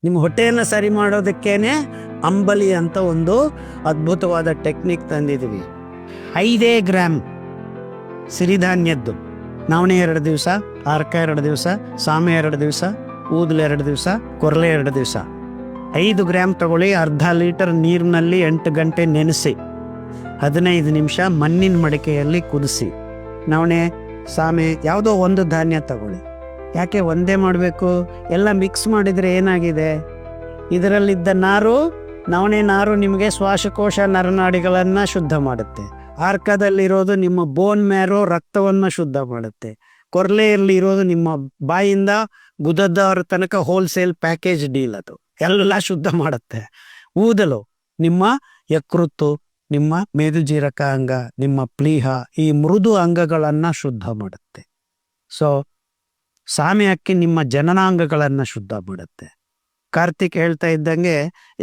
ನಿಮ್ಮ ಹೊಟ್ಟೆಯನ್ನು ಸರಿ ಮಾಡೋದಕ್ಕೇನೆ ಅಂಬಲಿ ಅಂತ ಒಂದು ಅದ್ಭುತವಾದ ಟೆಕ್ನಿಕ್ ತಂದಿದ್ದೀವಿ. 5 ಗ್ರಾಮ್ ಸಿರಿಧಾನ್ಯದ್ದು, ನವಣೆ 2 ದಿವಸ, ಆರ್ಕ 2 ದಿವಸ, ಸಾಮೆ 2 ದಿವಸ, ಊದಲು 2 ದಿವಸ, ಕೊರಲೆ 2 ದಿವಸ. 5 ಗ್ರಾಮ್ ತಗೊಳ್ಳಿ. ಅರ್ಧ ಲೀಟರ್ ನೀರಿನಲ್ಲಿ 8 ಗಂಟೆ ನೆನೆಸಿ 15 ನಿಮಿಷ ಮಣ್ಣಿನ ಮಡಿಕೆಯಲ್ಲಿ ಕುದಿಸಿ. ನವಣೆ, ಸಾಮೆ ಯಾವುದೋ ಒಂದು ಧಾನ್ಯ ತಗೊಳ್ಳಿ. ಯಾಕೆ ಒಂದೇ ಮಾಡಬೇಕು? ಎಲ್ಲ ಮಿಕ್ಸ್ ಮಾಡಿದರೆ ಏನಾಗಿದೆ, ಇದರಲ್ಲಿದ್ದ ನಾರು, ನವಣೆ ನಾರು ನಿಮಗೆ ಶ್ವಾಸಕೋಶ ನರನಾಡಿಗಳನ್ನು ಶುದ್ಧ ಮಾಡುತ್ತೆ. ಆರ್ಕದಲ್ಲಿರೋದು ನಿಮ್ಮ ಬೋನ್ ಮ್ಯಾರೋ ರಕ್ತವನ್ನು ಶುದ್ಧ ಮಾಡುತ್ತೆ. ಕೊರ್ಲೆಯಲ್ಲಿ ಇರೋದು ನಿಮ್ಮ ಬಾಯಿಂದ ಗುದದವರ ತನಕ ಹೋಲ್ಸೇಲ್ ಪ್ಯಾಕೇಜ್ ಡೀಲ್, ಅದು ಎಲ್ಲ ಶುದ್ಧ ಮಾಡುತ್ತೆ. ಊದಲು ನಿಮ್ಮ ಯಕೃತ್ತು, ನಿಮ್ಮ ಮೇದುಜೀರಕ ಅಂಗ, ನಿಮ್ಮ ಪ್ಲೀಹ, ಈ ಮೃದು ಅಂಗಗಳನ್ನು ಶುದ್ಧ ಮಾಡುತ್ತೆ. ಸೊ ಸಾಮೆ ಅಕ್ಕಿ ನಿಮ್ಮ ಜನನಾಂಗಗಳನ್ನು ಶುದ್ಧ ಮಾಡುತ್ತೆ. ಕಾರ್ತಿಕ್ ಹೇಳ್ತಾ ಇದ್ದಂಗೆ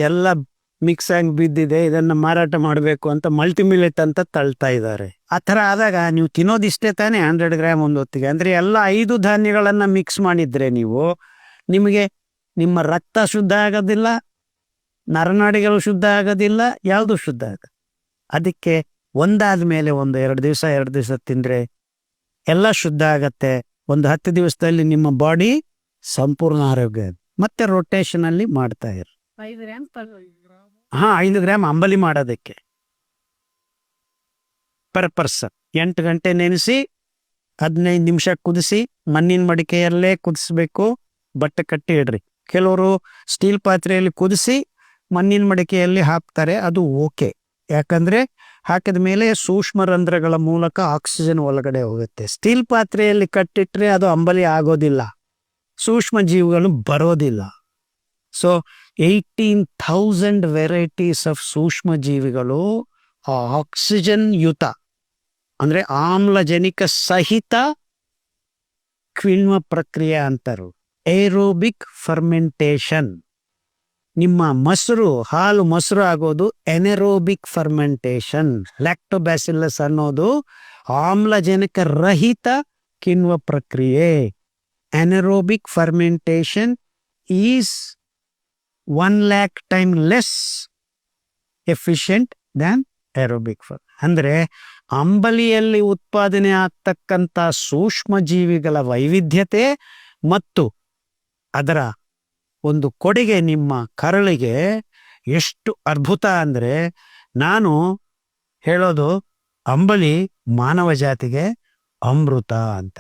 ಎಲ್ಲ ಮಿಕ್ಸ್ ಆಗಿ ಬಿದ್ದಿದೆ, ಇದನ್ನು ಮಾರಾಟ ಮಾಡಬೇಕು ಅಂತ ಮಲ್ಟಿಮಿಲೆಟ್ ಅಂತ ತಳ್ತಾ ಇದ್ದಾರೆ. ಆ ಥರ ಆದಾಗ ನೀವು ತಿನ್ನೋದಿಷ್ಟೇ ತಾನೇ 100 ಗ್ರಾಮ್ ಒಂದು ಹೊತ್ತಿಗೆ. ಅಂದರೆ ಎಲ್ಲ 5 ಧಾನ್ಯಗಳನ್ನು ಮಿಕ್ಸ್ ಮಾಡಿದರೆ ನಿಮಗೆ ನಿಮ್ಮ ರಕ್ತ ಶುದ್ಧ ಆಗೋದಿಲ್ಲ, ನರನಾಡಿಗಳು ಶುದ್ಧ ಆಗೋದಿಲ್ಲ, ಯಾವುದು ಶುದ್ಧ ಆಗೋದು. ಅದಕ್ಕೆ ಒಂದಾದ ಮೇಲೆ 2 ದಿವಸ ತಿಂದರೆ ಎಲ್ಲ ಶುದ್ಧ ಆಗತ್ತೆ. ಒಂದು 10 ದಿವಸದಲ್ಲಿ ನಿಮ್ಮ ಬಾಡಿ ಸಂಪೂರ್ಣ ಆರೋಗ್ಯ. ಮತ್ತೆ ರೊಟೇಷನಲ್ಲಿ ಮಾಡ್ತಾ ಇರು. 5 ಗ್ರಾಮ್ ಅಂಬಲಿ ಮಾಡೋದಕ್ಕೆ ಪರ್ ಪರ್ಸನ್. 8 ಗಂಟೆ ನೆನೆಸಿ 15 ನಿಮಿಷ ಕುದಿಸಿ, ಮಣ್ಣಿನ ಮಡಿಕೆಯಲ್ಲೇ ಕುದಿಸ್ಬೇಕು. ಬಟ್ಟೆ ಕಟ್ಟಿ ಇಡ್ರಿ. ಕೆಲವರು ಸ್ಟೀಲ್ ಪಾತ್ರೆಯಲ್ಲಿ ಕುದಿಸಿ ಮಣ್ಣಿನ ಮಡಿಕೆಯಲ್ಲಿ ಹಾಕ್ತಾರೆ, ಅದು ಓಕೆ. ಯಾಕಂದ್ರೆ ಹಾಕಿದ ಮೇಲೆ ಸೂಕ್ಷ್ಮ ರಂಧ್ರಗಳ ಮೂಲಕ ಆಕ್ಸಿಜನ್ ಒಳಗಡೆ ಹೋಗುತ್ತೆ. ಸ್ಟೀಲ್ ಪಾತ್ರೆಯಲ್ಲಿ ಕಟ್ಟಿಟ್ರೆ ಅದು ಅಂಬಲಿ ಆಗೋದಿಲ್ಲ, ಸೂಕ್ಷ್ಮ ಜೀವಿಗಳು ಬರೋದಿಲ್ಲ. ಸೊ 18,000 ವೆರೈಟೀಸ್ ಆಫ್ ಸೂಕ್ಷ್ಮ ಜೀವಿಗಳು ಆಕ್ಸಿಜನ್ ಯುತ, ಅಂದ್ರೆ ಆಮ್ಲಜನಕ ಸಹಿತ ಕಿಣ್ವ ಪ್ರಕ್ರಿಯೆ ಅಂತಾರು, ಏರೋಬಿಕ್ ಫರ್ಮೆಂಟೇಶನ್. ನಿಮ್ಮ ಹಾಲು ಮೊಸರು ಆಗೋದು ಎನೆರೋಬಿಕ್ ಫರ್ಮೆಂಟೇಶನ್. ಲ್ಯಾಕ್ಟೋಬ್ಯಾಸಿಲ್ಲಸ್ ಅನ್ನೋದು ಆಮ್ಲಜನಕ ರಹಿತ ಕಿಣ್ವ ಪ್ರಕ್ರಿಯೆ. Anaerobic fermentation is 1,00,000 time less efficient than aerobic ಅಂದ್ರೆ ಅಂಬಲಿಯಲ್ಲಿ ಉತ್ಪಾದನೆ ಆಗ್ತಕ್ಕಂಥ ಸೂಕ್ಷ್ಮ ಜೀವಿಗಳ ವೈವಿಧ್ಯತೆ ಮತ್ತು ಅದರ ಒಂದು ಕೊಡುಗೆ ನಿಮ್ಮ ಕರಳಿಗೆ ಎಷ್ಟು ಅದ್ಭುತ ಅಂದರೆ, ನಾನು ಹೇಳೋದು ಅಂಬಲಿ ಮಾನವ ಜಾತಿಗೆ ಅಮೃತ ಅಂತ.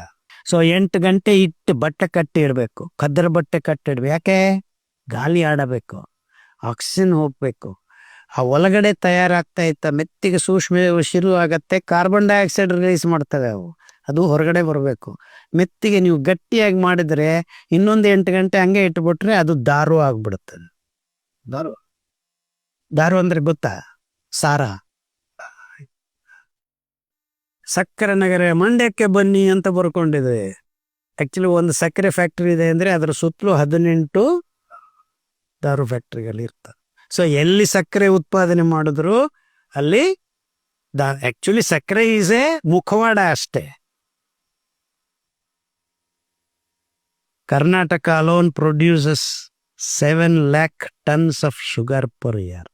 ಸೊ 8 ಗಂಟೆ ಇಟ್ಟು ಬಟ್ಟೆ ಕಟ್ಟಿ ಇಡಬೇಕು, ಕದ್ದರ ಬಟ್ಟೆ ಕಟ್ಟಿಡ್ಬೇಕು. ಯಾಕೆ? ಗಾಳಿ ಆಡಬೇಕು, ಆಕ್ಸಿಜನ್ ಹೋಗ್ಬೇಕು. ಆ ಒಳಗಡೆ ತಯಾರಾಗ್ತಾ ಇತ್ತ ಮೆತ್ತಿಗೆ ಸೂಕ್ಷ್ಮ ಶುರು ಆಗತ್ತೆ, ಕಾರ್ಬನ್ ಡೈಆಕ್ಸೈಡ್ ರಿಲೀಸ್ ಮಾಡ್ತವೆ ಅವು, ಅದು ಹೊರಗಡೆ ಬರಬೇಕು. ಮೆತ್ತಿಗೆ ನೀವು ಗಟ್ಟಿಯಾಗಿ ಮಾಡಿದ್ರೆ ಇನ್ನೊಂದು 8 ಗಂಟೆ ಹಂಗೆ ಇಟ್ಬಿಟ್ರೆ ಅದು ದಾರು ಆಗ್ಬಿಡುತ್ತದೆ. ದಾರು ಅಂದ್ರೆ ಗೊತ್ತಾ? ಸಾರ. ಸಕ್ಕರೆ ನಗರ ಮಂಡ್ಯಕ್ಕೆ ಬನ್ನಿ ಅಂತ ಬರ್ಕೊಂಡಿದೆ. ಆಕ್ಚುಲಿ ಒಂದು ಸಕ್ಕರೆ ಫ್ಯಾಕ್ಟ್ರಿ ಇದೆ ಅಂದ್ರೆ ಅದರ ಸುತ್ತಲೂ 18 ದಾರು ಫ್ಯಾಕ್ಟ್ರಿಗಳು ಇರ್ತವೆ. ಸೊ ಎಲ್ಲಿ ಸಕ್ಕರೆ ಉತ್ಪಾದನೆ ಮಾಡಿದ್ರು ಅಲ್ಲಿ ಆಕ್ಚುಲಿ ಸಕ್ಕರೆ ಈಸ್ ಎ ಮುಖವಾಡ ಅಷ್ಟೇ. Karnataka alone produces 7 lakh tons of sugar per year.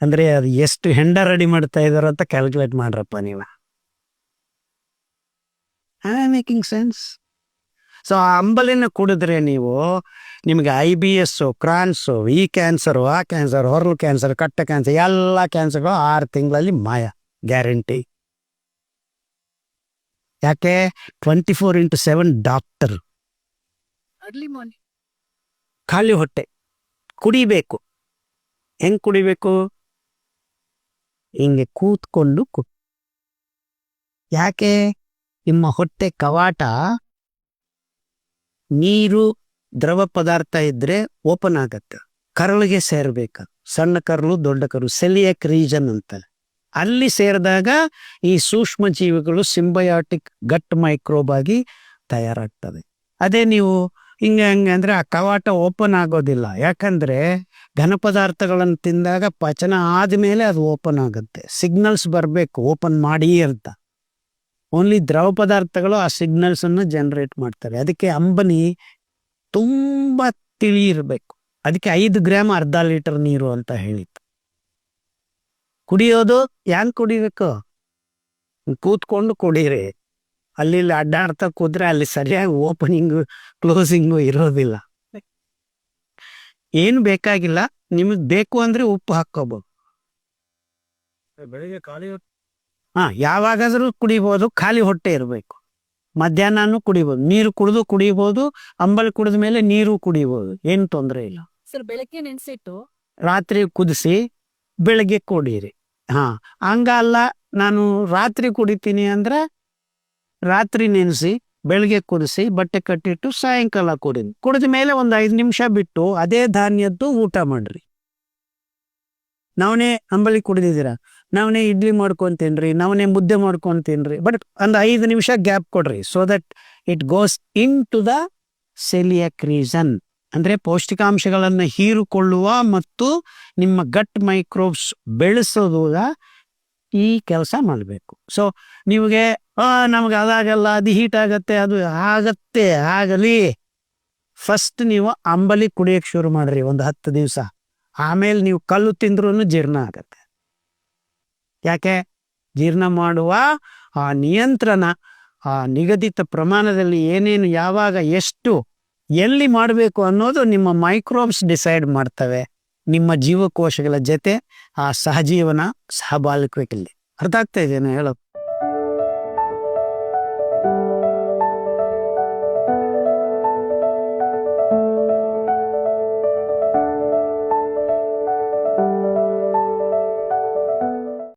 ಅಂದ್ರೆ ಅದು ಎಷ್ಟು ಹೆಂಡ ರೆಡಿ ಮಾಡ್ತಾ ಇದಾರ ಅಂತ ಕ್ಯಾಲ್ಕುಲೇಟ್ ಮಾಡ್ರಪ್ಪ ನೀವು. Making sense? ಸೊ ಆ ಅಂಬಲಿನ ಕುಡಿದ್ರೆ ನಿಮಗೆ IBS, ಕ್ರಾನ್ಸು, ಈ ಕ್ಯಾನ್ಸರು, ಆ ಕ್ಯಾನ್ಸರ್, ಹೊರಲು ಕ್ಯಾನ್ಸರ್, ಕಟ್ಟ ಕ್ಯಾನ್ಸರ್, ಎಲ್ಲ ಕ್ಯಾನ್ಸರ್ಗಳು 6 ತಿಂಗಳಲ್ಲಿ ಮಾಯ, ಗ್ಯಾರಂಟಿ. ಯಾಕೆ? 24/7 ಡಾಕ್ಟರ್. ಖಾಲಿ ಹೊಟ್ಟೆ ಕುಡಿಬೇಕು. ಹೆಂಗ್ ಕುಡಿಬೇಕು? ಹಿಂಗೆ ಕೂತ್ಕೊಂಡು ಯಾಕೆ? ನಿಮ್ಮ ಹೊಟ್ಟೆ ಕವಾಟ ನೀರು ದ್ರವ ಪದಾರ್ಥ ಇದ್ರೆ ಓಪನ್ ಆಗತ್ತೆ, ಕರಳಿಗೆ ಸೇರ್ಬೇಕು. ಸಣ್ಣ ಕರಳು, ದೊಡ್ಡ ಕರಳು, ಸೆಲಿಯಕ್ ರೀಜನ್ ಅಂತ. ಅಲ್ಲಿ ಸೇರಿದಾಗ ಈ ಸೂಕ್ಷ್ಮ ಜೀವಿಗಳು ಸಿಂಬಯಾಟಿಕ್ ಗಟ್ ಮೈಕ್ರೋಬ್ ಆಗಿ ತಯಾರಾಗ್ತವೆ. ಅದೇ ನೀವು ಹಿಂಗೆ ಅಂದ್ರೆ ಆ ಕವಾಟ ಓಪನ್ ಆಗೋದಿಲ್ಲ. ಯಾಕಂದ್ರೆ ಘನ ಪದಾರ್ಥಗಳನ್ನು ತಿಂದಾಗ ಪಚನ ಆದ್ಮೇಲೆ ಅದು ಓಪನ್ ಆಗುತ್ತೆ. ಸಿಗ್ನಲ್ಸ್ ಬರಬೇಕು ಓಪನ್ ಮಾಡಿ ಅಂತ. ಓನ್ಲಿ ದ್ರವ ಪದಾರ್ಥಗಳು ಆ ಸಿಗ್ನಲ್ಸ್ ಅನ್ನು ಜನರೇಟ್ ಮಾಡ್ತಾರೆ. ಅದಕ್ಕೆ ಅಂಬಲಿ ತುಂಬಾ ತಿಳಿ ಇರಬೇಕು. ಅದಕ್ಕೆ 5 ಗ್ರಾಮ್ ಅರ್ಧ ಲೀಟರ್ ನೀರು ಅಂತ ಹೇಳಿತ್ತು. ಕುಡಿಯೋದು ಹ್ಯಾಂಗ್ ಕುಡಿಬೇಕು? ಕೂತ್ಕೊಂಡು ಕುಡೀರಿ. ಅಲ್ಲಿ ಅಡ್ಡಾಡ್ತಾ ಕೂತ್ರೆ ಅಲ್ಲಿ ಸರಿಯಾಗಿ ಓಪನಿಂಗು ಕ್ಲೋಸಿಂಗು ಇರೋದಿಲ್ಲ. ಏನು ಬೇಕಾಗಿಲ್ಲ, ನಿಮಗೆ ಬೇಕು ಅಂದ್ರೆ ಉಪ್ಪು ಹಾಕ್ಕೋಬಹುದು. ಬೆಳಿಗ್ಗೆ ಖಾಲಿ ಯಾವಾಗಾದ್ರೂ ಕುಡಿಬೋದು, ಖಾಲಿ ಹೊಟ್ಟೆ ಇರಬೇಕು. ಮಧ್ಯಾಹ್ನನೂ ಕುಡಿಬೋದು, ನೀರು ಕುಡಿಬೋದು, ಅಂಬಲಿ ಕುಡಿದ ಮೇಲೆ ನೀರು ಕುಡಿಬೋದು, ಏನು ತೊಂದರೆ ಇಲ್ಲ. ಸರ್ ಬೆಳಗ್ಗೆ ನೆನ್ಸಿಟ್ಟು ರಾತ್ರಿ ಕುದಿಸಿ ಬೆಳಗ್ಗೆ ಕುಡೀರಿ. ಹಂಗಲ್ಲ ನಾನು ರಾತ್ರಿ ಕುಡಿತೀನಿ ಅಂದ್ರೆ ರಾತ್ರಿ ನೆನೆಸಿ ಬೆಳಗ್ಗೆ ಕುದಿಸಿ ಬಟ್ಟೆ ಕಟ್ಟಿಟ್ಟು ಸಾಯಂಕಾಲ ಕುಡಿದ ಮೇಲೆ ಒಂದು 5 ನಿಮಿಷ ಬಿಟ್ಟು ಅದೇ ಧಾನ್ಯದ್ದು ಊಟ ಮಾಡ್ರಿ. ನವನೇ ಅಂಬಲಿ ಕುಡಿದಿದ್ದೀರಾ, ನವನೇ ಇಡ್ಲಿ ಮಾಡ್ಕೊಂತೀನ್ರಿ, ನವನೇ ಮುದ್ದೆ ಮಾಡ್ಕೊಂತೀನ್ರಿ, ಬಟ್ ಒಂದು 5 ನಿಮಿಷ ಗ್ಯಾಪ್ ಕೊಡ್ರಿ. So that it goes into the celiac reason, ಅಂದ್ರೆ ಪೌಷ್ಟಿಕಾಂಶಗಳನ್ನು ಹೀರಿಕೊಳ್ಳುವ ಮತ್ತು ನಿಮ್ಮ ಗಟ್ ಮೈಕ್ರೋಬ್ಸ್ ಬೆಳೆಸೋದು ಈ ಕೆಲಸ ಮಾಡಬೇಕು. ಸೊ ನಿಮಗೆ ನಮ್ಗೆ ಅದಾಗಲ್ಲ, ಅದು ಹೀಟ್ ಆಗತ್ತೆ, ಅದು ಆಗತ್ತೆ, ಆಗಲಿ. ಫಸ್ಟ್ ನೀವು ಅಂಬಲಿ ಕುಡಿಯಕ್ಕೆ ಶುರು ಮಾಡ್ರಿ ಒಂದು 10 ದಿವಸ. ಆಮೇಲೆ ನೀವು ಕಲ್ಲು ತಿಂದ್ರೂ ಜೀರ್ಣ ಆಗತ್ತೆ. ಯಾಕೆ? ಜೀರ್ಣ ಮಾಡುವ ಆ ನಿಯಂತ್ರಣ, ಆ ನಿಗದಿತ ಪ್ರಮಾಣದಲ್ಲಿ ಏನೇನು ಯಾವಾಗ ಎಷ್ಟು ಎಲ್ಲಿ ಮಾಡಬೇಕು ಅನ್ನೋದು ನಿಮ್ಮ ಮೈಕ್ರೋಬ್ಸ್ ಡಿಸೈಡ್ ಮಾಡ್ತವೆ. ನಿಮ್ಮ ಜೀವಕೋಶಗಳ ಜೊತೆ ಆ ಸಹಜೀವನ ಸಹಬಾಳ್ವೆಯಲ್ಲಿ. ಅರ್ಥ ಆಗ್ತಾ ಇದೆಯಾ ಹೇಳೋದು?